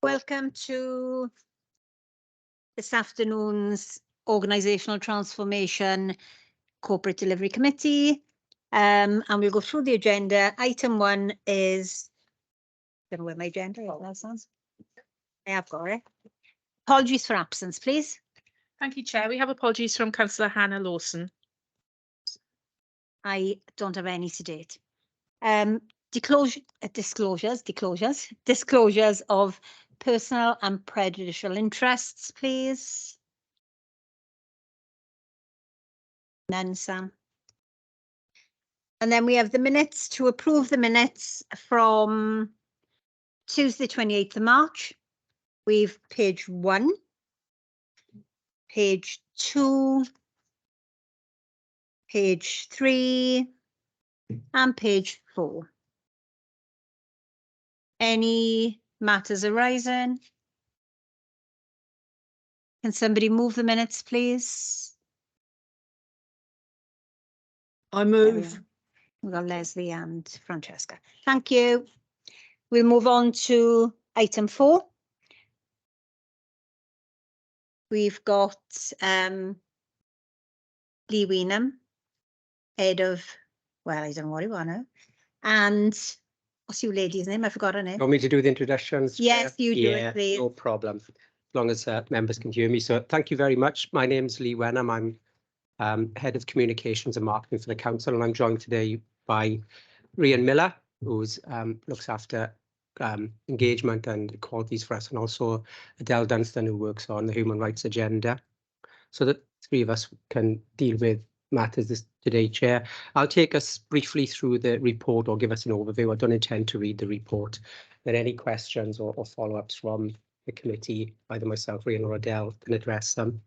Welcome to this afternoon's Organisational Transformation Corporate Delivery Committee. And we'll go through the agenda. Item 1 is, I don't know where my agenda is. I have got it. Apologies for absence, please. Thank you, Chair. We have apologies from Councillor Hannah Lawson. I don't have any to date. Disclosures of personal and prejudicial interests, please. None, Sam. And then we have the minutes to approve the minutes from Tuesday, 28th of March. We've page 1, page 2, page 3, and page 4. Any matters arising? Can somebody move the minutes, please? I move. We've got Leslie and Francesca. Thank you. We'll move on to item 4. We've got Lee Weenham, head of, well, I don't know what he want to, and what's your lady's name? I forgot her name. You want me to do the introductions? Yes, you do it, please. No problem, as long as members can hear me. So thank you very much. My name's Lee Wenham. I'm Head of Communications and Marketing for the Council, and I'm joined today by Rhian Miller, who looks after engagement and equalities for us, and also Adele Dunstan, who works on the human rights agenda. So the three of us can deal with matters today, Chair. I'll take us briefly through the report or give us an overview. I don't intend to read the report. Then any questions or follow-ups from the committee, either myself, Rhian or Adele, can address them.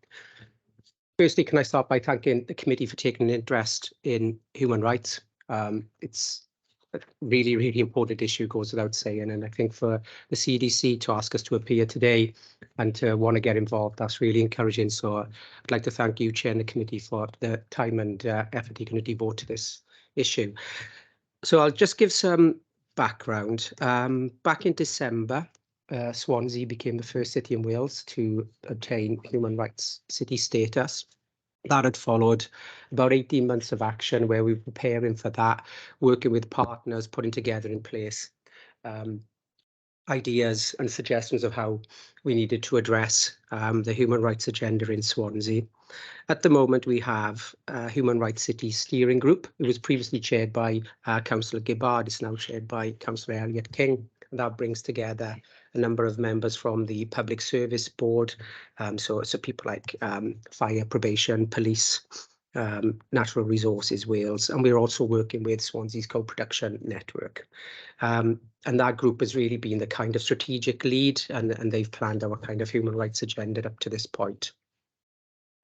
Firstly, can I start by thanking the committee for taking an interest in human rights? It's a really, really important issue, goes without saying. And I think for the CDC to ask us to appear today and to want to get involved, that's really encouraging. So I'd like to thank you, Chair, and the committee for the time and effort you're going to devote to this issue. So I'll just give some background. Back in December, Swansea became the first city in Wales to obtain human rights city status. That had followed about 18 months of action where we were preparing for that, working with partners, putting together in place ideas and suggestions of how we needed to address the human rights agenda in Swansea. At the moment, we have a Human Rights City Steering Group. It was previously chaired by Councillor Gibbard. It's now chaired by Councillor Elliot King. And that brings together a number of members from the Public Service Board, so people like fire, probation, police, natural resources, Wales, and we're also working with Swansea's co-production network. And that group has really been the kind of strategic lead, and they've planned our kind of human rights agenda up to this point.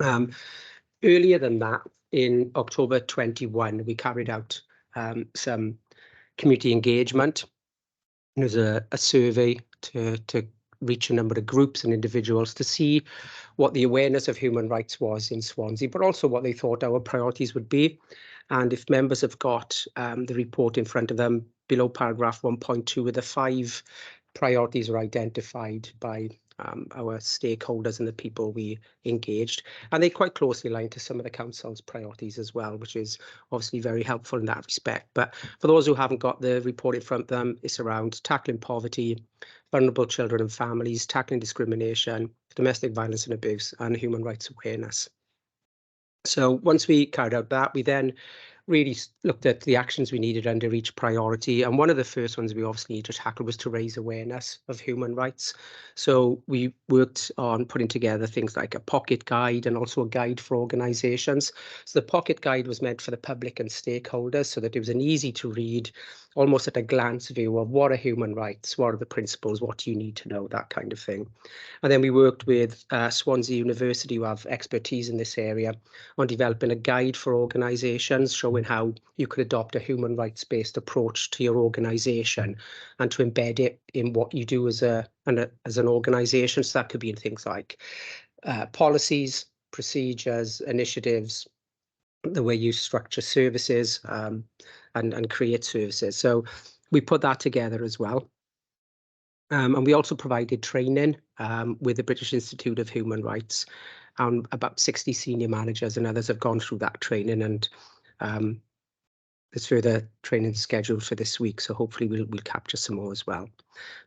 Earlier than that, in October 21, we carried out some community engagement. There was a survey to reach a number of groups and individuals to see what the awareness of human rights was in Swansea, but also what they thought our priorities would be. And if members have got the report in front of them, below paragraph 1.2, with the 5 priorities are identified by our stakeholders and the people we engaged, and they quite closely align to some of the council's priorities as well, which is obviously very helpful in that respect. But for those who haven't got the report in front of them, it's around tackling poverty, vulnerable children and families, tackling discrimination, domestic violence and abuse, and human rights awareness. So once we carried out that, we then really looked at the actions we needed under each priority. And one of the first ones we obviously needed to tackle was to raise awareness of human rights. So we worked on putting together things like a pocket guide and also a guide for organisations. So the pocket guide was meant for the public and stakeholders so that it was an easy to read, almost at a glance view of what are human rights, what are the principles, what do you need to know, that kind of thing. And then we worked with Swansea University, who have expertise in this area, on developing a guide for organisations showing how you could adopt a human rights-based approach to your organisation and to embed it in what you do as an organisation. So that could be in things like policies, procedures, initiatives, the way you structure services and create services. So we put that together as well. And we also provided training with the British Institute of Human Rights. About 60 senior managers and others have gone through that training, and there's further training scheduled for this week, so hopefully we'll capture some more as well.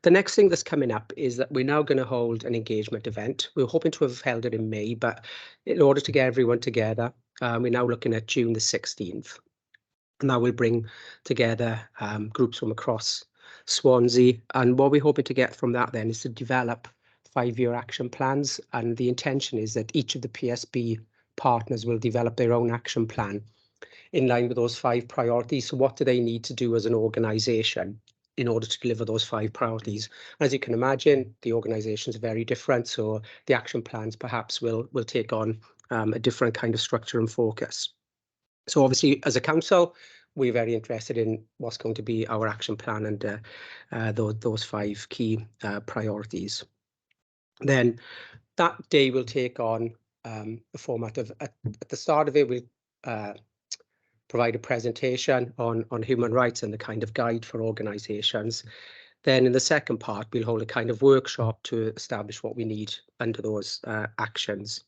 The next thing that's coming up is that we're now going to hold an engagement event. We were hoping to have held it in May, but in order to get everyone together, we're now looking at June the 16th. And that will bring together groups from across Swansea. And what we're hoping to get from that then is to develop 5-year action plans. And the intention is that each of the PSB partners will develop their own action plan in line with those 5 priorities. So what do they need to do as an organisation in order to deliver those 5 priorities? As you can imagine, the organisations are very different, so the action plans perhaps will take on a different kind of structure and focus. So obviously, as a council, we're very interested in what's going to be our action plan and those 5 key priorities. Then that day will take on the format of, at the start of it, we'll provide a presentation on human rights and the kind of guide for organisations. Then in the second part, we'll hold a kind of workshop to establish what we need under those actions.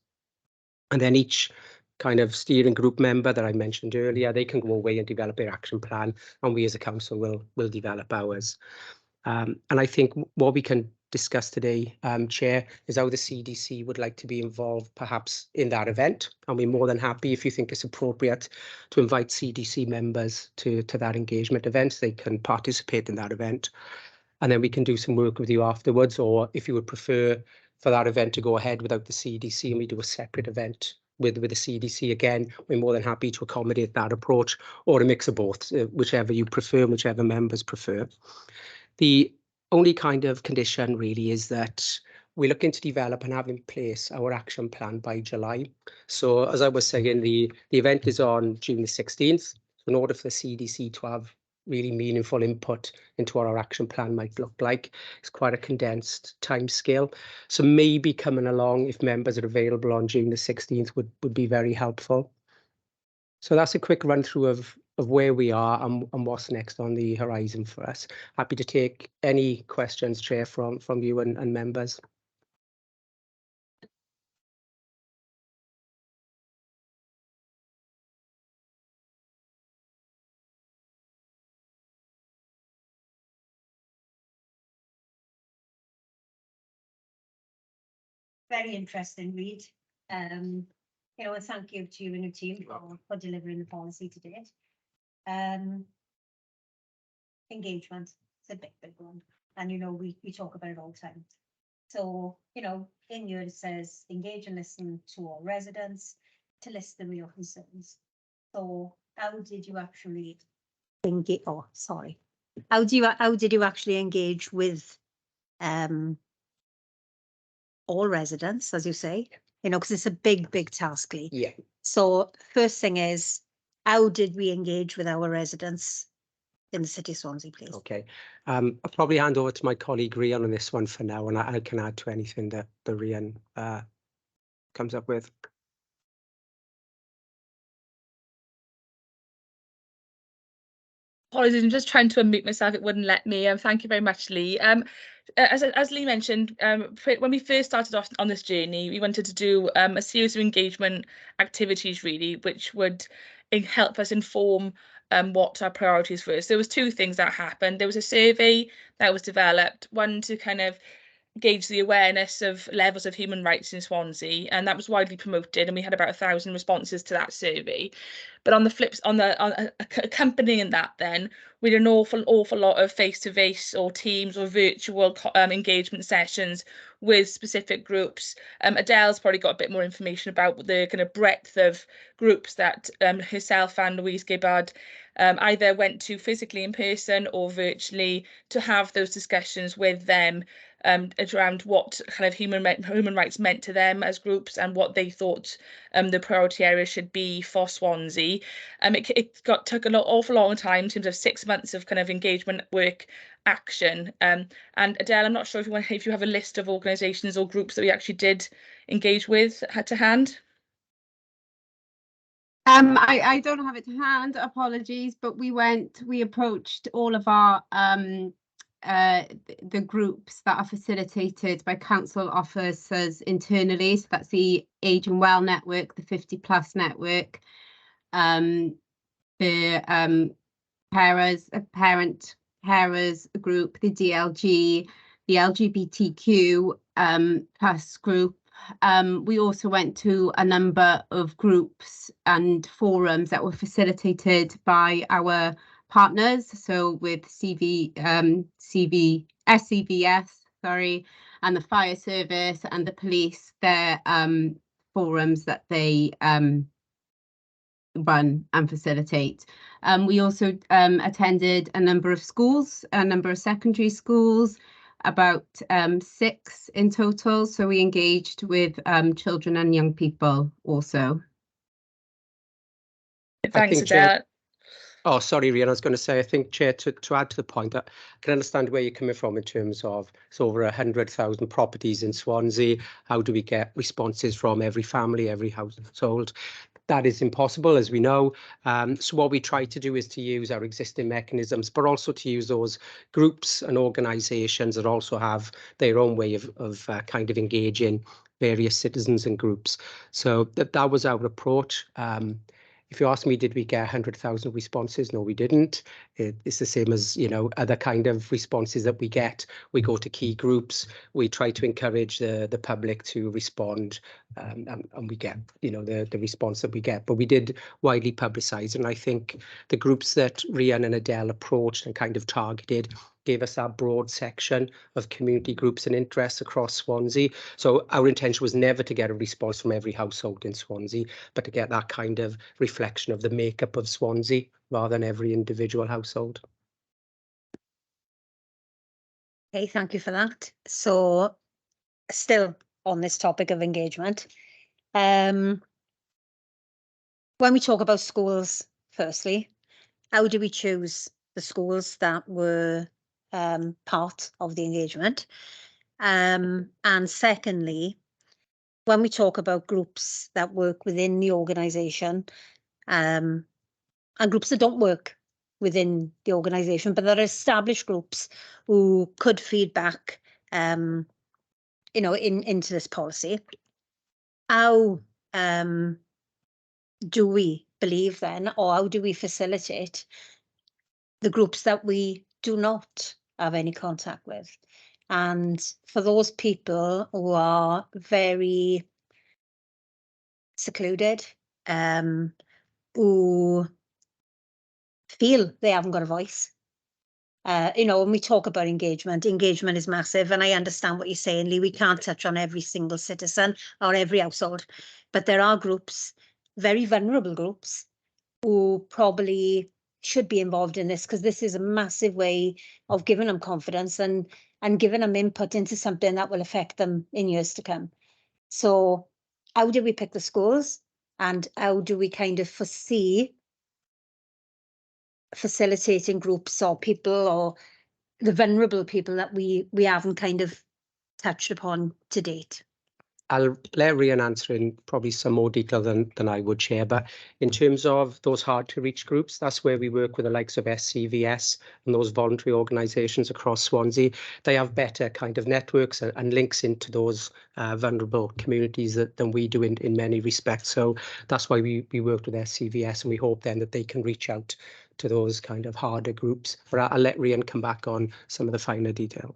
And then each kind of steering group member that I mentioned earlier, they can go away and develop their action plan, and we as a council will develop ours. And I think what we can discuss today, Chair, is how the CDC would like to be involved perhaps in that event. And we're more than happy, if you think it's appropriate, to invite CDC members to that engagement event. They can participate in that event. And then we can do some work with you afterwards, or if you would prefer for that event to go ahead without the CDC and we do a separate event with the CDC, again, we're more than happy to accommodate that approach, or a mix of both, whichever you prefer, whichever members prefer. The only kind of condition really is that we're looking to develop and have in place our action plan by July. So as I was saying, the event is on June the 16th. So in order for the CDC to have really meaningful input into what our action plan might look like, it's quite a condensed time scale. So maybe coming along, if members are available on June the 16th, would be very helpful. So that's a quick run through of where we are and what's next on the horizon for us. Happy to take any questions, Chair, from you and members. Very interesting read. You know, and thank you to you and your team for delivering the policy to date. Engagement, it's a big one. And, you know, we talk about it all the time. So, you know, in here it says engage and listen to all residents to list the real concerns. So how did you actually engage? Oh, sorry. How did you actually engage with all residents, as you say? You know, because it's a big task, Lee. Yeah. So first thing is, how did we engage with our residents in the city of Swansea, please? Okay. I'll probably hand over to my colleague Rian on this one for now, and I can add to anything that the Rian comes up with. Apologies, I'm just trying to unmute myself. It wouldn't let me. Thank you very much, Lee. As Lee mentioned, when we first started off on this journey, we wanted to do a series of engagement activities, really, which would help us inform what our priorities were. So there was 2 things that happened. There was a survey that was developed, one to kind of gauge the awareness of levels of human rights in Swansea, and that was widely promoted, and we had about 1,000 responses to that survey. But on the flips, accompanying that, then we did an awful lot of face-to-face or Teams or virtual engagement sessions with specific groups. Adele's probably got a bit more information about the kind of breadth of groups that herself and Louise Gibbard either went to physically in person or virtually to have those discussions with them around what kind of human rights meant to them as groups and what they thought the priority area should be for Swansea. It took an awful long time in terms of 6 months of kind of engagement work action. And Adele, I'm not sure if you have a list of organisations or groups that we actually did engage with to hand. I don't have it to hand, apologies, but we approached all of our the groups that are facilitated by council officers internally. So that's the Age and Well network, the 50+ network, the parent carers group, the DLG, the LGBTQ plus group. We also went to a number of groups and forums that were facilitated by our partners, so with SCVS, sorry, and the fire service and the police, their forums that they run and facilitate. We also attended a number of schools, a number of secondary schools, about 6 in total. So we engaged with children and young people also. Thanks, Adele. Oh, sorry, Rhian, I was going to say, I think, Chair, to add to the point, that I can understand where you're coming from in terms of it's over 100,000 properties in Swansea. How do we get responses from every family, every household? That is impossible, as we know. So what we try to do is to use our existing mechanisms, but also to use those groups and organisations that also have their own way of kind of engaging various citizens and groups. So that was our approach. If you ask me, did we get 100,000 responses? No, we didn't. It's the same as, you know, other kind of responses that we get. We go to key groups. We try to encourage the public to respond, and we get, you know, the response that we get. But we did widely publicise, and I think the groups that Rhian and Adele approached and kind of targeted gave us that broad section of community groups and interests across Swansea. So our intention was never to get a response from every household in Swansea, but to get that kind of reflection of the makeup of Swansea rather than every individual household. Okay, thank you for that. So still on this topic of engagement, when we talk about schools, firstly, how do we choose the schools that were part of the engagement? And secondly, when we talk about groups that work within the organisation, and groups that don't work within the organisation, but that are established groups who could feed back, you know, into this policy, how do we believe then, or how do we facilitate the groups that we do not have any contact with? And for those people who are very secluded, who feel they haven't got a voice, you know, when we talk about engagement is massive, and I understand what you're saying, Lee. We can't touch on every single citizen or every household, but there are groups, very vulnerable groups, who probably should be involved in this, because this is a massive way of giving them confidence and giving them input into something that will affect them in years to come. So how do we pick the schools, and how do we kind of foresee facilitating groups or people, or the vulnerable people that we haven't kind of touched upon to date? I'll let Rhian answer in probably some more detail than I would share, but in terms of those hard to reach groups, that's where we work with the likes of SCVS and those voluntary organisations across Swansea. They have better kind of networks and links into those vulnerable communities than we do in many respects. So that's why we worked with SCVS, and we hope then that they can reach out to those kind of harder groups. But I'll let Rhian come back on some of the finer detail.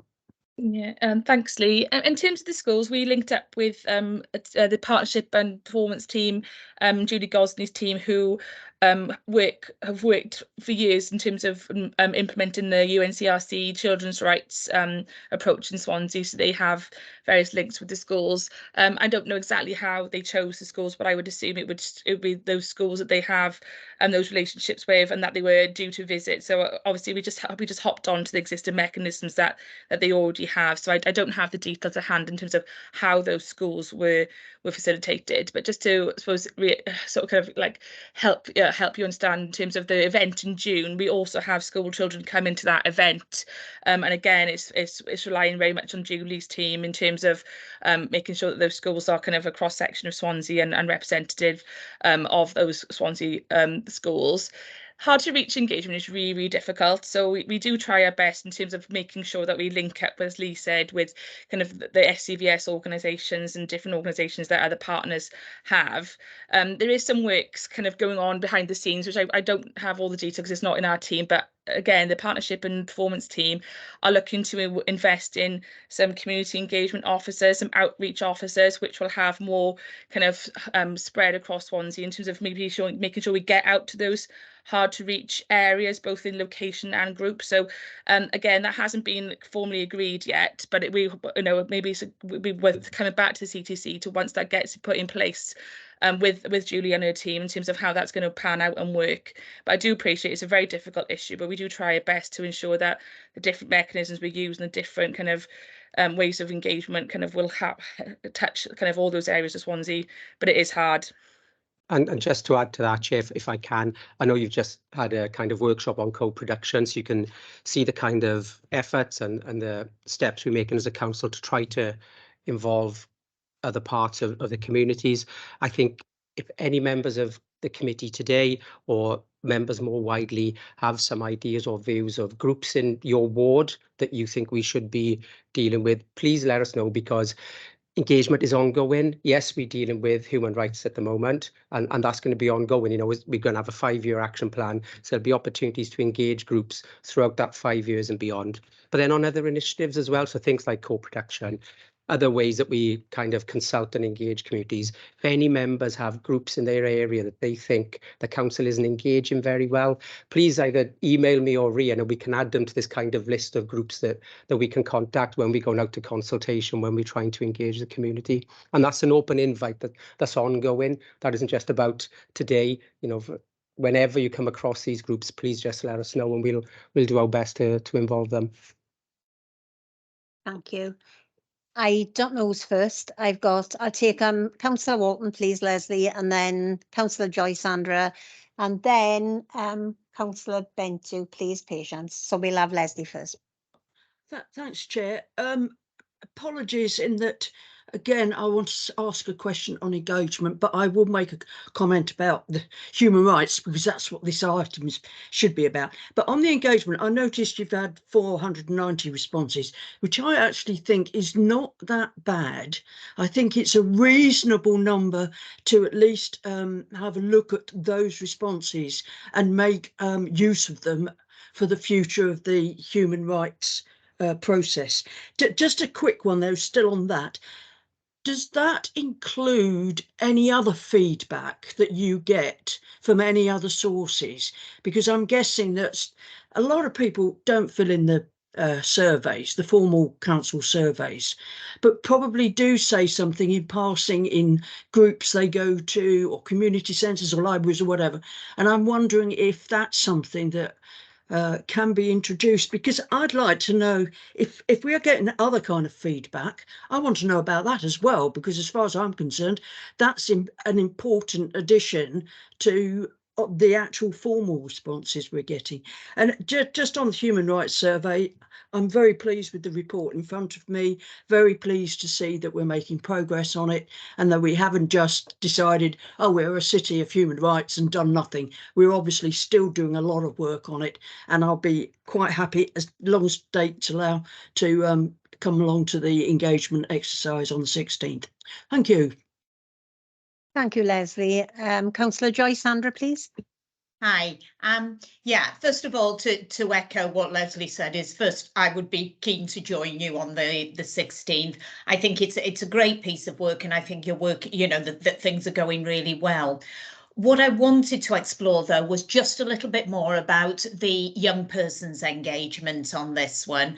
Yeah, thanks, Lee. In terms of the schools, we linked up with the partnership and performance team, Julie Gosney's team, who have worked for years in terms of implementing the UNCRC children's rights approach in Swansea. So they have various links with the schools. I don't know exactly how they chose the schools, but I would assume it would be those schools that they have those relationships with and that they were due to visit. So obviously we just hopped on to the existing mechanisms that they already have. So I don't have the details at hand in terms of how those schools were facilitated, but just to, I suppose, sort of kind of like help you understand in terms of the event in June, we also have school children come into that event, and again it's relying very much on Julie's team in terms of making sure that those schools are kind of a cross section of Swansea and representative of those Swansea schools. hard to reach engagement is really, really difficult. So we do try our best in terms of making sure that we link up, as Lee said, with kind of the SCVS organisations and different organisations that other partners have. There is some works kind of going on behind the scenes, which I don't have all the detail because it's not in our team, but again, the partnership and performance team are looking to invest in some community engagement officers, some outreach officers, which will have more kind of spread across Swansea in terms of making sure we get out to those hard to reach areas, both in location and group. So again, that hasn't been formally agreed yet, but maybe we'll be worth coming back to the CTC to once that gets put in place. With Julie and her team in terms of how that's going to pan out and work. But I do appreciate it's a very difficult issue, but we do try our best to ensure that the different mechanisms we use and the different kind of ways of engagement kind of will touch kind of all those areas of Swansea, but it is hard. And just to add to that, Chair, if I can, I know you've just had a kind of workshop on co-production, so you can see the kind of efforts and the steps we're making as a council to try to involve other parts of the communities. I think if any members of the committee today or members more widely have some ideas or views of groups in your ward that you think we should be dealing with, please let us know, because engagement is ongoing. Yes, we're dealing with human rights at the moment, and that's going to be ongoing. You know, we're going to have a 5-year action plan, so there'll be opportunities to engage groups throughout that 5 years and beyond. But then on other initiatives as well, so things like co-production, other ways that we kind of consult and engage communities. If any members have groups in their area that they think the council isn't engaging very well, please either email me or Rhian, and we can add them to this kind of list of groups that we can contact when we're going out to consultation, when we're trying to engage the community. And that's an open invite that's ongoing. That isn't just about today. You know, whenever you come across these groups, please just let us know, and we'll do our best to involve them. Thank you. I don't know who's first. I'll take Councillor Walton, please, Leslie, and then Councillor Joy Sandra, and then Councillor Bentu, please, Patience. So we'll have Leslie first. Thanks, Chair. Apologies in that, again, I want to ask a question on engagement, but I will make a comment about the human rights because that's what this item should be about. But on the engagement, I noticed you've had 490 responses, which I actually think is not that bad. I think it's a reasonable number to at least have a look at those responses and make use of them for the future of the human rights process. Just a quick one though, still on that. Does that include any other feedback that you get from any other sources? Because I'm guessing that a lot of people don't fill in the surveys, the formal council surveys, but probably do say something in passing in groups they go to or community centres or libraries or whatever. And I'm wondering if that's something that can be introduced, because I'd like to know if we are getting other kind of feedback. I want to know about that as well, because as far as I'm concerned, that's an important addition to the actual formal responses we're getting. And just on the human rights survey, I'm very pleased with the report in front of me, very pleased to see that we're making progress on it and that we haven't just decided, oh, we're a city of human rights and done nothing. We're obviously still doing a lot of work on it, and I'll be quite happy as long as dates allow to come along to the engagement exercise on the 16th. Thank you. Thank you, Leslie. Councillor Joy Sandra, please. Hi. Yeah, first of all, to echo what Leslie said, is first, I would be keen to join you on the 16th. I think it's a great piece of work, and I think your work, you know, that things are going really well. What I wanted to explore, though, was just a little bit more about the young person's engagement on this one.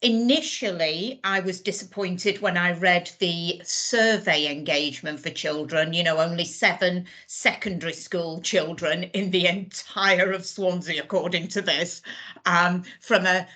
Initially, I was disappointed when I read the survey engagement for children, you know, only 7 secondary school children in the entire of Swansea, according to this, from a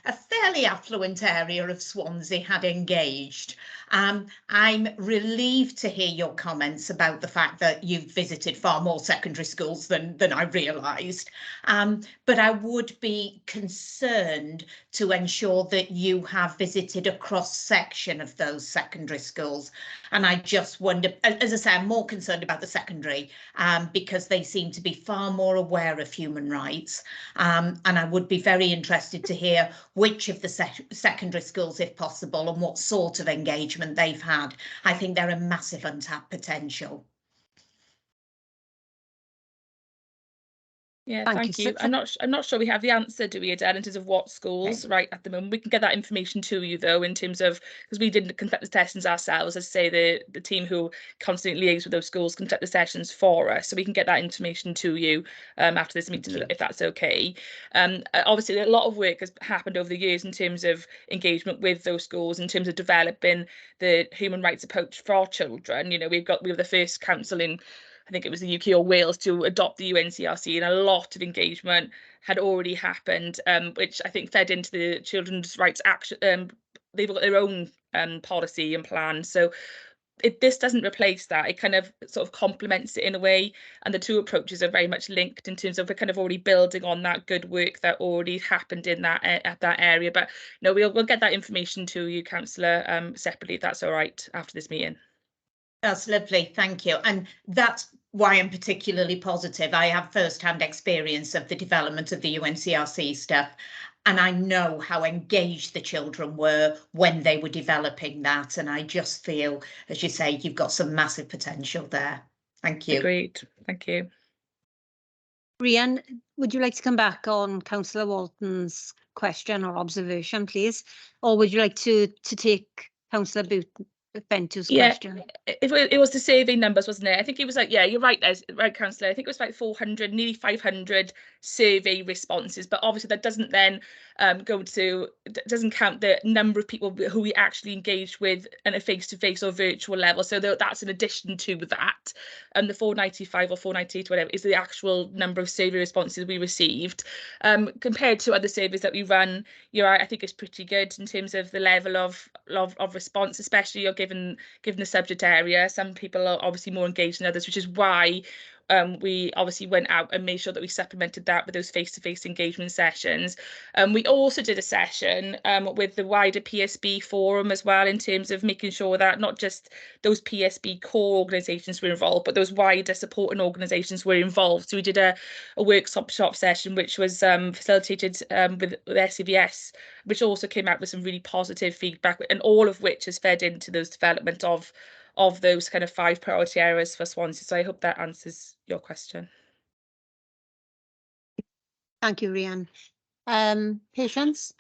fairly affluent area of Swansea had engaged. I'm relieved to hear your comments about the fact that you've visited far more secondary schools than I realised. But I would be concerned to ensure that you have visited a cross-section of those secondary schools. And I just wonder, as I say, I'm more concerned about the secondary because they seem to be far more aware of human rights. And I would be very interested to hear which of the secondary schools, if possible, and what sort of engagement they've had. I think they're a massive untapped potential. Yeah, Thank thank you. you. I'm not sure we have the answer, do we, Adele, in terms of what schools right at the moment. We can get that information to you though, in terms of, because we didn't conduct the sessions ourselves, as I say, the team who constantly liaise with those schools conduct the sessions for us, so we can get that information to you after this meeting, if that's okay. Obviously a lot of work has happened over the years in terms of engagement with those schools, in terms of developing the human rights approach for our children. You know, we were the first council in, I think it was the UK or Wales, to adopt the UNCRC, and a lot of engagement had already happened, which I think fed into the Children's Rights Action. They've got their own policy and plan, so this doesn't replace that. It kind of sort of complements it in a way, and the two approaches are very much linked in terms of we're kind of already building on that good work that already happened in that at that area. But no, we'll get that information to you, Councillor, separately, if that's all right, after this meeting. That's lovely, thank you. And that's why I'm particularly positive. I have first-hand experience of the development of the UNCRC stuff, and I know how engaged the children were when they were developing that. And I just feel, as you say, you've got some massive potential there. Thank you. Great, thank you. Rhian, would you like to come back on Councillor Walton's question or observation, please? Or would you like to take Councillor Bentu's question? It was the survey numbers, wasn't it? I think it was like, yeah, you're right, right, Councillor. I think it was like 400, nearly 500 survey responses, but obviously that doesn't then doesn't count the number of people who we actually engaged with in a face-to-face or virtual level. So that's in addition to that. And the 495 or 498, whatever, is the actual number of survey responses we received. Compared to other surveys that we run, I think it's pretty good in terms of the level of response, especially given the subject area. Some people are obviously more engaged than others, which is why we obviously went out and made sure that we supplemented that with those face-to-face engagement sessions. We also did a session with the wider PSB forum as well, in terms of making sure that not just those PSB core organisations were involved, but those wider supporting organisations were involved. So we did a workshop session, which was facilitated with SCVS, which also came out with some really positive feedback, and all of which has fed into those development of those kind of 5 priority areas for Swansea. So I hope that answers your question. Thank you, Rhian. Patience?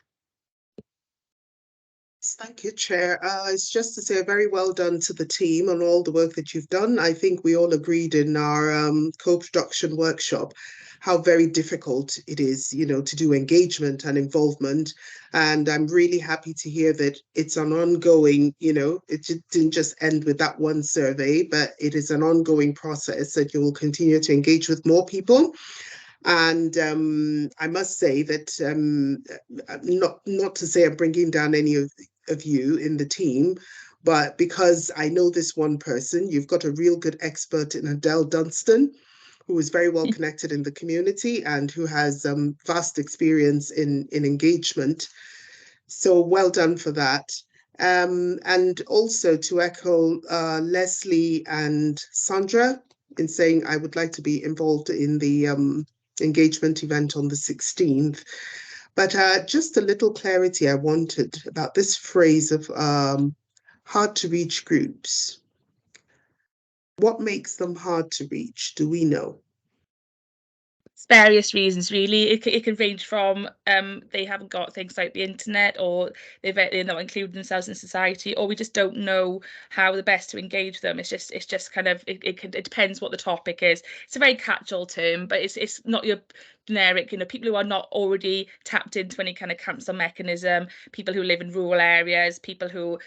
Thank you, Chair. It's just to say a very well done to the team on all the work that you've done. I think we all agreed in our co-production workshop how very difficult it is, to do engagement and involvement. And I'm really happy to hear that it's an ongoing, it didn't just end with that one survey, but it is an ongoing process that you will continue to engage with more people. And I must say that not to say I'm bringing down any of you in the team, but because I know this one person, you've got a real good expert in Adele Dunstan, who is very well connected in the community and who has vast experience in engagement. So well done for that. And also to echo Leslie and Sandra in saying I would like to be involved in the engagement event on the 16th. But just a little clarity I wanted about this phrase of hard to reach groups. What makes them hard to reach? Do we know? Various reasons, really. It can range from they haven't got things like the internet, or they're not including themselves in society, or we just don't know how the best to engage them. It's just kind of it depends what the topic is. It's a very catch-all term, but it's not your generic, people who are not already tapped into any kind of council mechanism, people who live in rural areas, people who,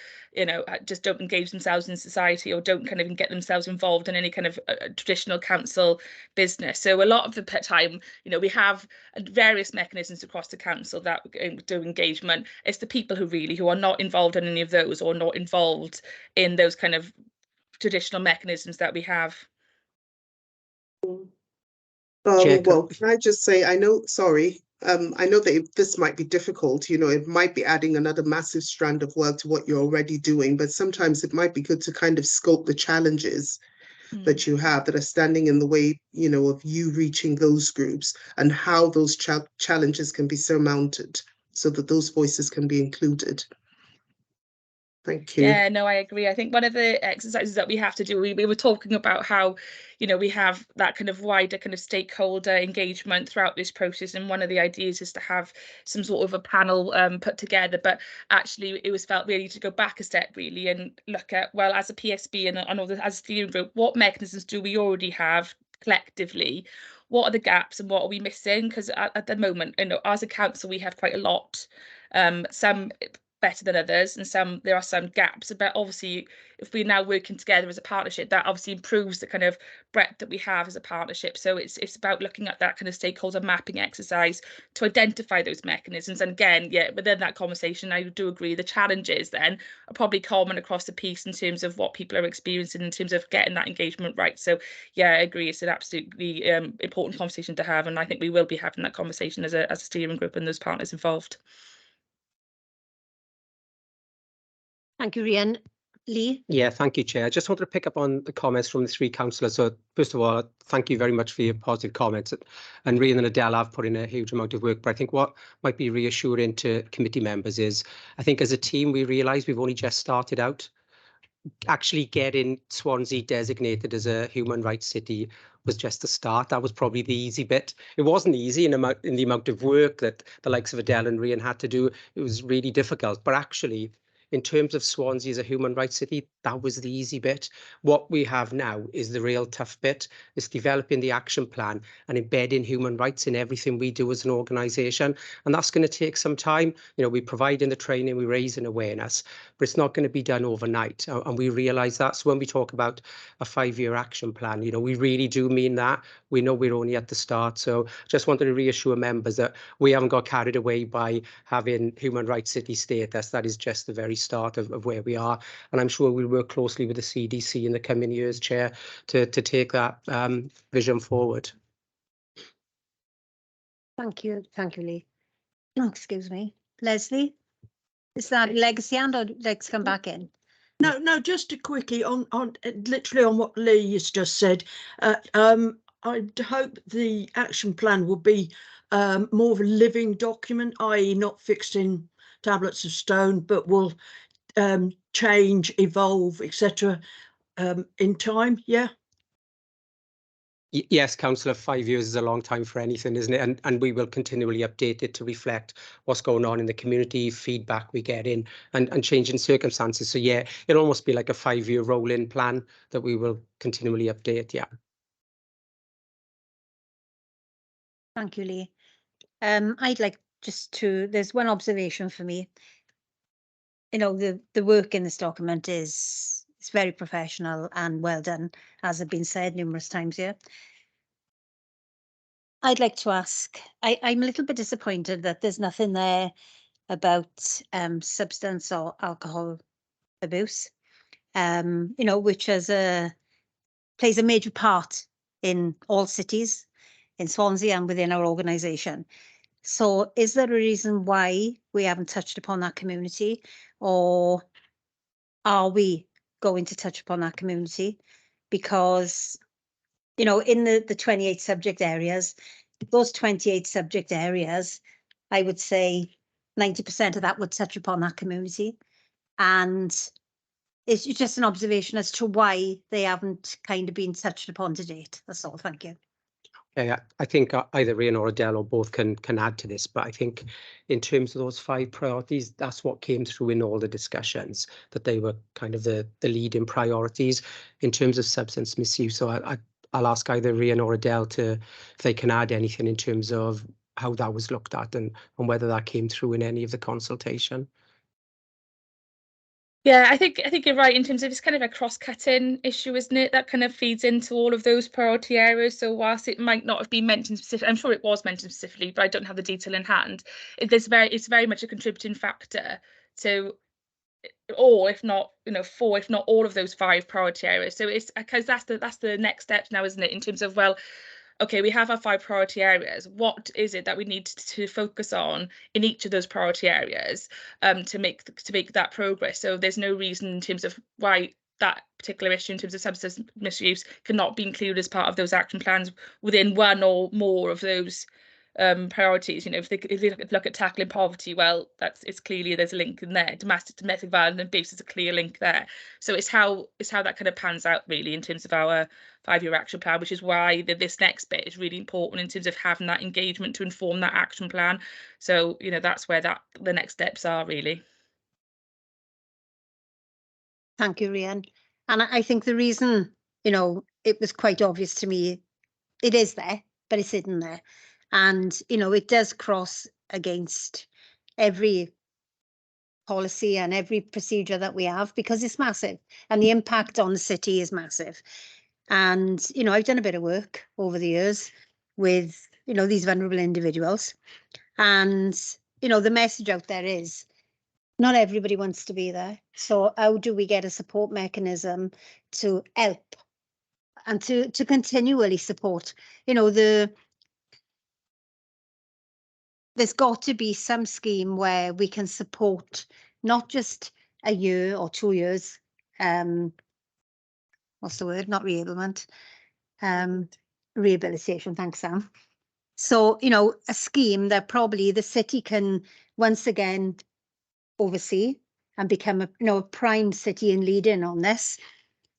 just don't engage themselves in society or don't kind of get themselves involved in any kind of traditional council business. So a lot of the time, we have various mechanisms across the council that do engagement. It's the people who are not involved in any of those or not involved in those kind of traditional mechanisms that we have. Well, can I just say, I know that this might be difficult, it might be adding another massive strand of work to what you're already doing, but sometimes it might be good to kind of scope the challenges that you have that are standing in the way, of you reaching those groups, and how those challenges can be surmounted so that those voices can be included. Thank you. Yeah, no, I agree. I think one of the exercises that we have to do, we were talking about how, we have that kind of wider kind of stakeholder engagement throughout this process. And one of the ideas is to have some sort of a panel put together. But actually, it was felt really to go back a step, really, and look at, well, as a PSB and as a steering group, what mechanisms do we already have collectively? What are the gaps and what are we missing? Because at the moment, as a council, we have quite a lot. Some better than others, and there are some gaps, but obviously if we're now working together as a partnership, that obviously improves the kind of breadth that we have as a partnership. So it's about looking at that kind of stakeholder mapping exercise to identify those mechanisms. And again, within that conversation, I do agree the challenges then are probably common across the piece in terms of what people are experiencing in terms of getting that engagement right. So I agree, it's an absolutely important conversation to have, and I think we will be having that conversation as a steering group and those partners involved. Thank you, Rhian. Lee? Yeah, thank you, Chair. I just wanted to pick up on the comments from the three councillors. So first of all, thank you very much for your positive comments. And Rhian and Adele have put in a huge amount of work, but I think what might be reassuring to committee members is, I think as a team, we realise we've only just started out. Actually getting Swansea designated as a human rights city was just the start. That was probably the easy bit. It wasn't easy in the amount of work that the likes of Adele and Rhian had to do. It was really difficult, but actually, in terms of Swansea as a human rights city, that was the easy bit. What we have now is the real tough bit. It's developing the action plan and embedding human rights in everything we do as an organisation. And that's going to take some time. We provide in the training, we raise an awareness, but it's not going to be done overnight. And we realise that. So when we talk about a 5-year action plan, we really do mean that. We know we're only at the start. So just wanted to reassure members that we haven't got carried away by having human rights city status. That is just the very start of where we are, and I'm sure we'll work closely with the CDC in the coming years, Chair, to take that vision forward. Thank you, Lee. Oh, excuse me, Leslie. Is that legacy hand or legs come back in? No, just a quickie on literally on what Lee has just said. I hope the action plan will be more of a living document, i.e. not fixed in tablets of stone, but will change, evolve, etc. In time. Yeah. Yes, Councillor, 5 years is a long time for anything, isn't it? And we will continually update it to reflect what's going on in the community, feedback we get in, and changing circumstances. So yeah, it'll almost be like a 5-year rolling plan that we will continually update. Yeah. Thank you, Lee. I'd like there's one observation for me. The work in this document is very professional and well done, as has been said numerous times here. I'd like to ask, I'm a little bit disappointed that there's nothing there about substance or alcohol abuse, which plays a major part in all cities, in Swansea and within our organisation. So is there a reason why we haven't touched upon that community, or are we going to touch upon that community? Because, in the 28 subject areas, those 28 subject areas, I would say 90% of that would touch upon that community. And it's just an observation as to why they haven't kind of been touched upon to date. That's all. Thank you. Yeah, I think either Rhian or Adele or both can add to this, but I think in terms of those 5 priorities, that's what came through in all the discussions, that they were kind of the leading priorities in terms of substance misuse. So I'll ask either Rhian or Adele if they can add anything in terms of how that was looked at and whether that came through in any of the consultation. Yeah, I think you're right in terms of it's kind of a cross-cutting issue, isn't it? That kind of feeds into all of those priority areas. So whilst it might not have been mentioned specifically, I'm sure it was mentioned specifically, but I don't have the detail in hand. It's very much a contributing factor to, or if not, four, if not all of those 5 priority areas. So it's because that's the next step now, isn't it? In terms of, well, okay, we have our 5 priority areas. What is it that we need to focus on in each of those priority areas to make that progress? So there's no reason in terms of why that particular issue in terms of substance misuse cannot be included as part of those action plans within one or more of those priorities. If they look at tackling poverty, well, it's clearly there's a link in there. Domestic violence and abuse is a clear link there. So it's how that kind of pans out really in terms of our 5-year action plan, which is why this next bit is really important in terms of having that engagement to inform that action plan. So that's where the next steps are really. Thank you, Rhian. And I think the reason, it was quite obvious to me, it is there, but it's hidden there. And, it does cross against every policy and every procedure that we have because it's massive and the impact on the city is massive. And, I've done a bit of work over the years with, these vulnerable individuals. And, the message out there is not everybody wants to be there. So how do we get a support mechanism to help and to continually support? There's got to be some scheme where we can support not just a year or 2 years. What's the word? Not reablement. Rehabilitation. Thanks, Sam. So, a scheme that probably the city can once again oversee and become a prime city in leading on this,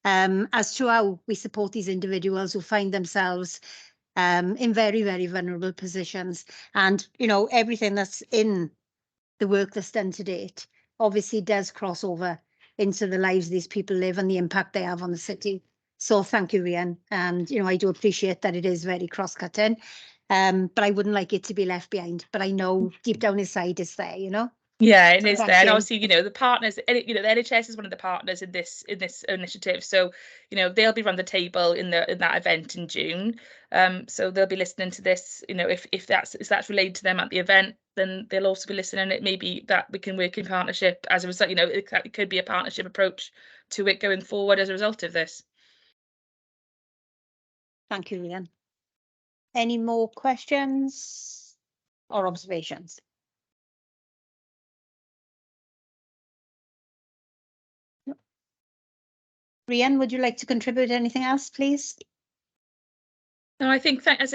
as to how we support these individuals who find themselves in very, very vulnerable positions. And, everything that's in the work that's done to date obviously does cross over into the lives these people live and the impact they have on the city. So thank you, Rhian. And, I do appreciate that it is very cross-cutting, but I wouldn't like it to be left behind. But I know deep down inside it's there, Yeah, it is Thank there. And you. obviously, the partners, the NHS is one of the partners in this initiative. So, they'll be run the table in that event in June. So they'll be listening to this. If that's related to them at the event, then they'll also be listening. It may be that we can work in partnership as a result. It could be a partnership approach to it going forward as a result of this. Thank you, Rhian. Any more questions or observations? No. Rhian, would you like to contribute anything else, please? No, I think as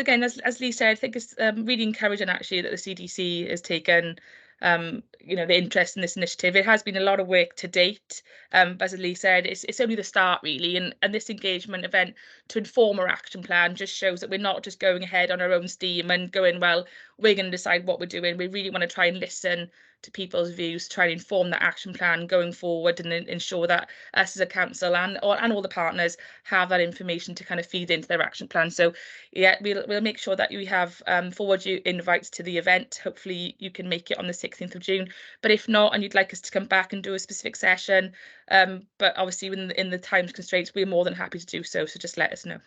Lee said, I think it's really encouraging actually that the CDC has taken the interest in this initiative. It has been a lot of work to date, but as Lee said, it's only the start really, and this engagement event to inform our action plan just shows that we're not just going ahead on our own steam and going, well, we're going to decide what we're doing. We really want to try and listen to people's views, try and inform that action plan going forward, and ensure that us as a council and all the partners have that information to kind of feed into their action plan. So yeah, we'll make sure that we have forward you invites to the event. Hopefully you can make it on the 16th of June, but if not, and you'd like us to come back and do a specific session, but obviously in the time constraints, we're more than happy to do so just let us know.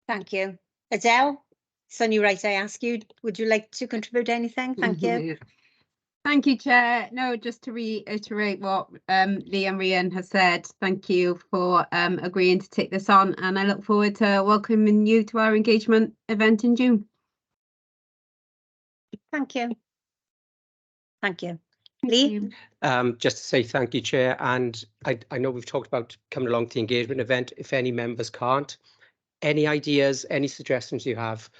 Thank you. Adele, it's only right I ask you, would you like to contribute anything? Thank you. Thank you, Chair. No, just to reiterate what Lee and Rhian has said, thank you for agreeing to take this on, and I look forward to welcoming you to our engagement event in June. Thank you. Thank you. Thank Lee? you. Just to say thank you, Chair, and I know we've talked about coming along to the engagement event. If any members can't, any ideas, any suggestions you have,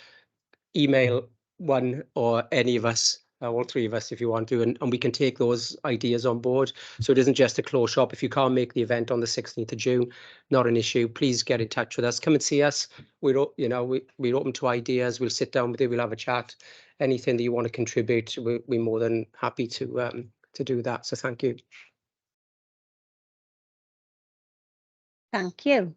email one or any of us, all 3 of us if you want to, and we can take those ideas on board. So it isn't just a close shop. If you can't make the event on the 16th of June, not an issue. Please get in touch with us. Come and see us. We're open to ideas. We'll sit down with you. We'll have a chat. Anything that you want to contribute, we're more than happy to do that. So thank you. Thank you.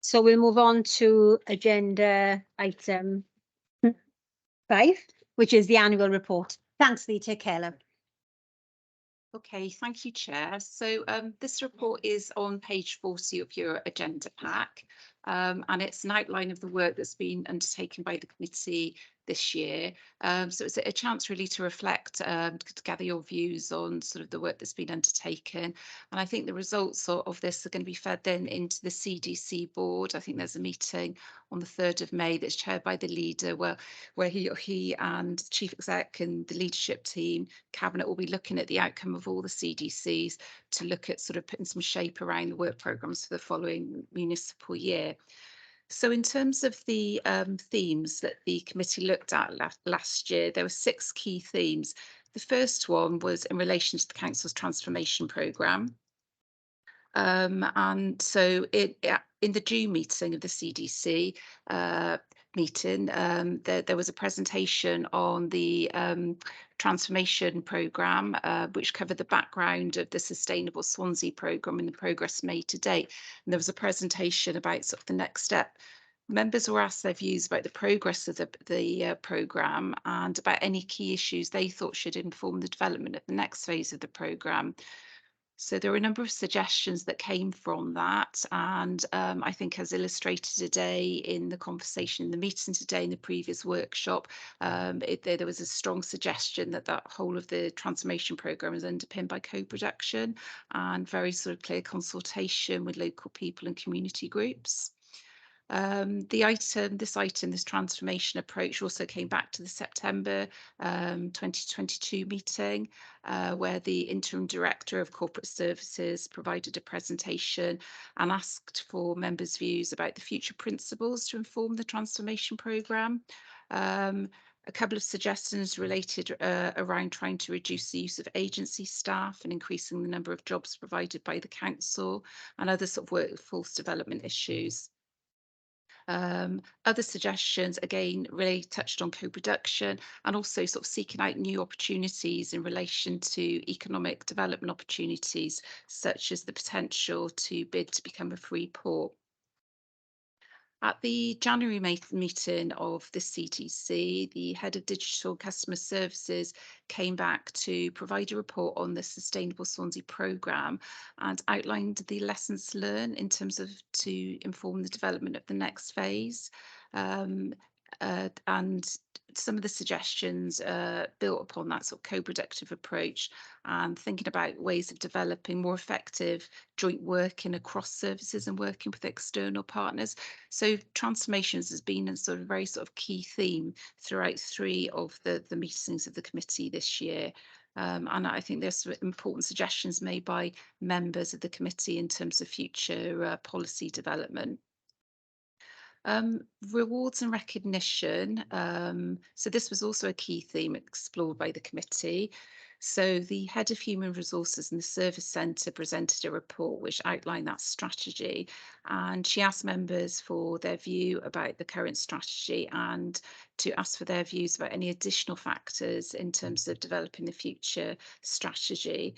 So we'll move on to agenda item 5, which is the annual report. Thanks, Lee. Take care, love. Okay, thank you, Chair. So this report is on page 40 of your agenda pack, and it's an outline of the work that's been undertaken by the committee this year. So it's a chance really to reflect, to gather your views on sort of the work that's been undertaken. And I think the results of this are going to be fed then into the CDC board. I think there's a meeting on the 3rd of May that's chaired by the leader, where he and the chief exec and the leadership team, cabinet, will be looking at the outcome of all the CDCs to look at sort of putting some shape around the work programmes for the following municipal year. So in terms of the themes that the committee looked at last year, there were 6 key themes. The first one was in relation to the council's transformation programme. And so in the June meeting of the CDC meeting, there was a presentation on the transformation programme, which covered the background of the Sustainable Swansea programme and the progress made to date. And there was a presentation about sort of the next step. Members were asked their views about the progress of the programme and about any key issues they thought should inform the development of the next phase of the programme. So there were a number of suggestions that came from that, and I think, as illustrated today in the conversation in the meeting today, in the previous workshop, there was a strong suggestion that whole of the transformation programme is underpinned by co-production and very sort of clear consultation with local people and community groups. This transformation approach also came back to the September 2022 meeting, where the interim director of corporate services provided a presentation and asked for members' views about the future principles to inform the transformation programme. A couple of suggestions related around trying to reduce the use of agency staff and increasing the number of jobs provided by the council, and other sort of workforce development issues. Other suggestions, again, really touched on co-production and also sort of seeking out new opportunities in relation to economic development opportunities, such as the potential to bid to become a free port. At the January meeting of the CDC, the head of digital customer services came back to provide a report on the Sustainable Swansea programme and outlined the lessons learned in terms of to inform the development of the next phase. And some of the suggestions built upon that sort of co-productive approach and thinking about ways of developing more effective joint working across services and working with external partners. So transformations has been a sort of very sort of key theme throughout 3 of the meetings of the committee this year. And I think there's important suggestions made by members of the committee in terms of future policy development. Rewards and recognition. So this was also a key theme explored by the committee. So the head of human resources in the service centre presented a report which outlined that strategy, and she asked members for their view about the current strategy and to ask for their views about any additional factors in terms of developing the future strategy.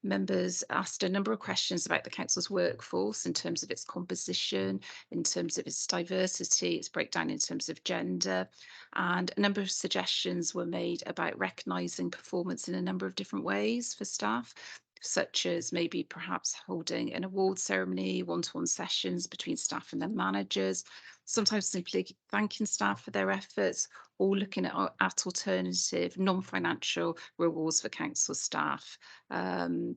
Members asked a number of questions about the council's workforce in terms of its composition, in terms of its diversity, its breakdown in terms of gender, and a number of suggestions were made about recognising performance in a number of different ways for staff, such as maybe perhaps holding an award ceremony, one-to-one sessions between staff and their managers, sometimes simply thanking staff for their efforts, or looking at alternative non-financial rewards for council staff. And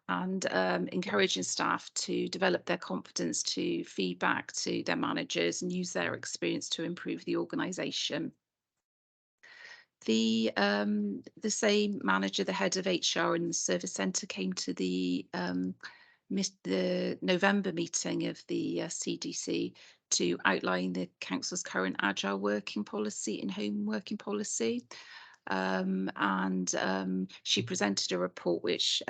encouraging staff to develop their confidence to feedback to their managers and use their experience to improve the organisation. The same manager, the head of HR in the service centre, came to the November meeting of the CDC to outline the council's current agile working policy and home working policy. And she presented a report which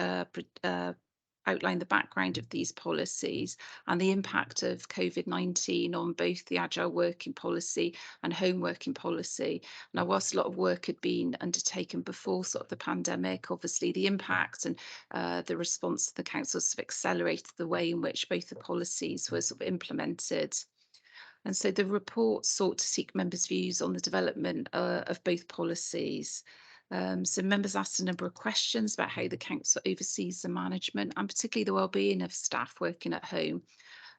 outline the background of these policies and the impact of COVID-19 on both the agile working policy and home working policy. Now, whilst a lot of work had been undertaken before sort of the pandemic, obviously the impact and the response to the councils have accelerated the way in which both the policies were sort of implemented. And so the report sought to seek members' views on the development of both policies. So members asked a number of questions about how the council oversees the management and particularly the well-being of staff working at home.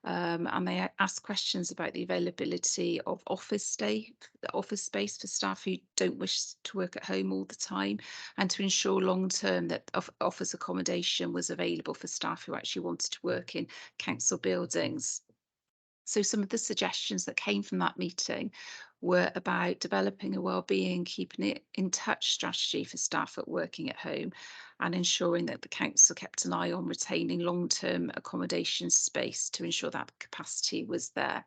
And they asked questions about the availability of office space for staff who don't wish to work at home all the time, and to ensure long term that office accommodation was available for staff who actually wanted to work in council buildings. So some of the suggestions that came from that meeting were about developing a wellbeing, keeping it in touch strategy for staff at working at home, and ensuring that the council kept an eye on retaining long-term accommodation space to ensure that capacity was there.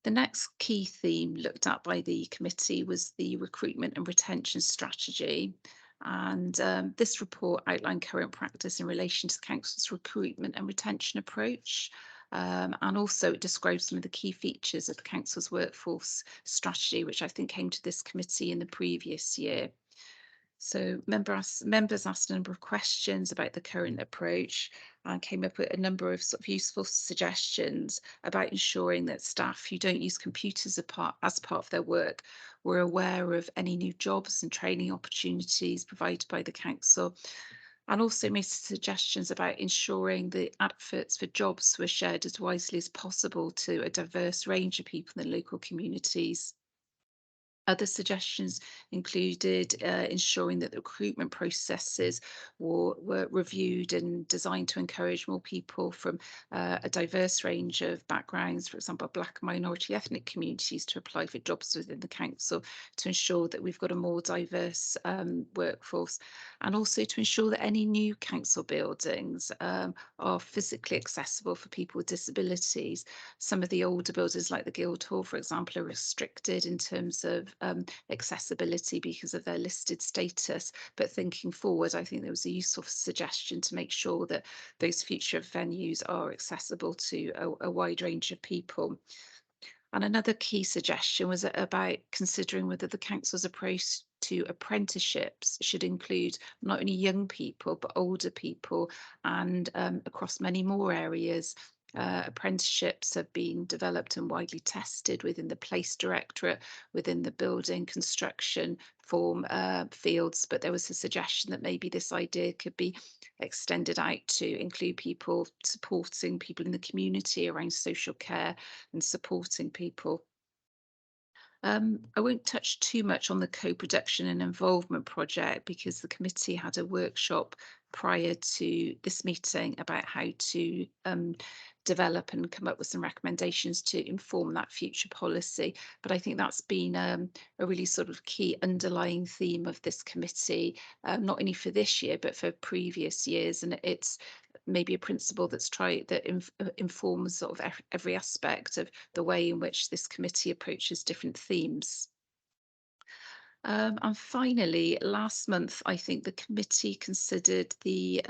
The next key theme looked at by the committee was the recruitment and retention strategy. And this report outlined current practice in relation to the council's recruitment and retention approach. And also it describes some of the key features of the council's workforce strategy, which I think came to this committee in the previous year. So members asked a number of questions about the current approach and came up with a number of sort of useful suggestions about ensuring that staff who don't use computers as part of their work were aware of any new jobs and training opportunities provided by the council, and also made suggestions about ensuring the adverts for jobs were shared as wisely as possible to a diverse range of people in the local communities. Other suggestions included ensuring that the recruitment processes were reviewed and designed to encourage more people from a diverse range of backgrounds, for example, Black and minority ethnic communities, to apply for jobs within the council, to ensure that we've got a more diverse workforce, and also to ensure that any new council buildings are physically accessible for people with disabilities. Some of the older buildings, like the Guildhall, for example, are restricted in terms of accessibility because of their listed status. But thinking forward, I think there was a useful suggestion to make sure that those future venues are accessible to a wide range of people. And another key suggestion was about considering whether the council's approach to apprenticeships should include not only young people, but older people, and across many more areas. Apprenticeships have been developed and widely tested within the Place Directorate, within the building construction fields, but there was a suggestion that maybe this idea could be extended out to include people supporting people in the community around social care and supporting people. I won't touch too much on the co-production and involvement project because the committee had a workshop prior to this meeting about how to develop and come up with some recommendations to inform that future policy. But I think that's been a really sort of key underlying theme of this committee, not only for this year, but for previous years. And it's maybe a principle that informs sort of every aspect of the way in which this committee approaches different themes. And finally, last month, I think the committee considered the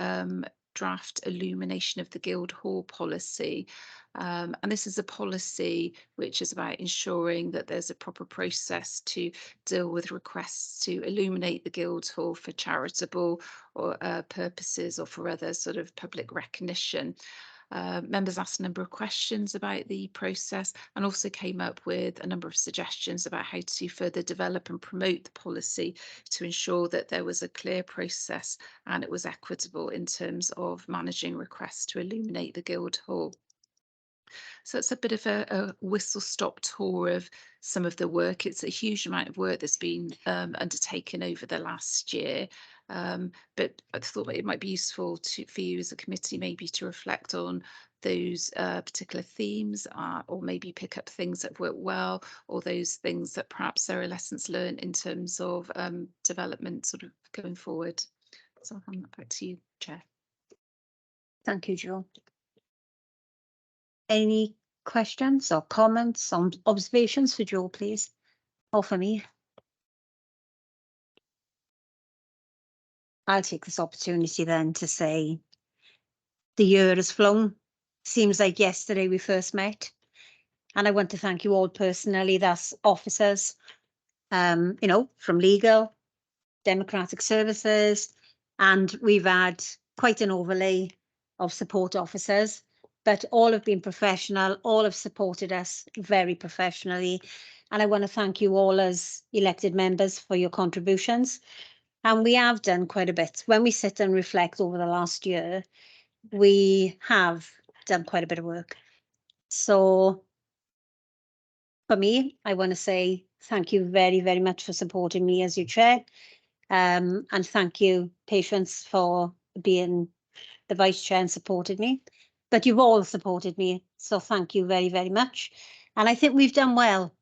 draft illumination of the Guildhall policy. And this is a policy which is about ensuring that there's a proper process to deal with requests to illuminate the Guildhall for charitable or purposes or for other sort of public recognition. Members asked a number of questions about the process and also came up with a number of suggestions about how to further develop and promote the policy to ensure that there was a clear process and it was equitable in terms of managing requests to illuminate the Guildhall. So it's a bit of a whistle-stop tour of some of the work. It's a huge amount of work that's been undertaken over the last year. But I thought it might be useful for you as a committee maybe to reflect on those particular themes, or maybe pick up things that work well, or those things that perhaps there are lessons learned in terms of development sort of going forward. So I'll hand that back to you, Chair. Thank you, Jo. Any questions or comments or observations for Jo, please, or for me? I'll take this opportunity then to say the year has flown. Seems like yesterday we first met. And I want to thank you all personally, that's officers, you know, from legal, democratic services, and we've had quite an overlay of support officers, but all have been professional, all have supported us very professionally. And I want to thank you all as elected members for your contributions. And we have done quite a bit. When we sit and reflect over the last year, we have done quite a bit of work. So for me, I want to say thank you very, very much for supporting me as your chair. And thank you, Patience, for being the vice chair and supported me. But you've all supported me, so thank you very, very much. And I think we've done well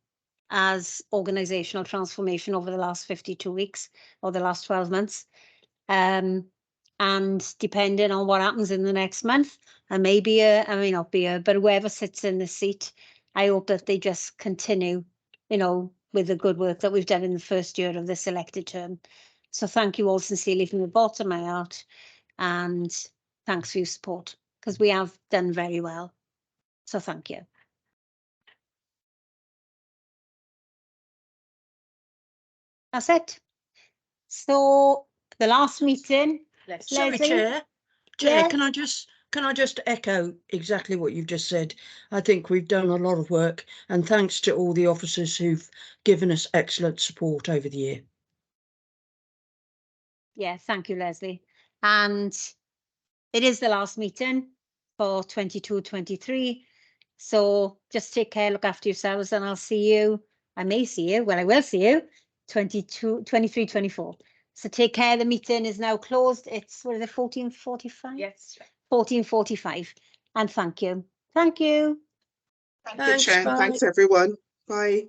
as organisational transformation over the last 52 weeks or the last 12 months. And depending on what happens in the next month, I may be here, I may not be here, but whoever sits in the seat, I hope that they just continue, you know, with the good work that we've done in the first year of this elected term. So thank you all sincerely from the bottom of my heart, and thanks for your support, because we have done very well. So thank you. That's it. So the last meeting, Sorry, Leslie? Chair. Yeah. Can I just echo exactly what you've just said? I think we've done a lot of work, and thanks to all the officers who've given us excellent support over the year. Yeah, thank you, Leslie. And it is the last meeting for 22-23. So just take care, look after yourselves, and I'll see you. I may see you. Well, I will see you 23-24. So take care. The meeting is now closed. It's, what is it, 14:45? Yes. 14:45. And thank you. Thank you. Thank you, Thanks, Chair. bye. Thanks, everyone. Bye.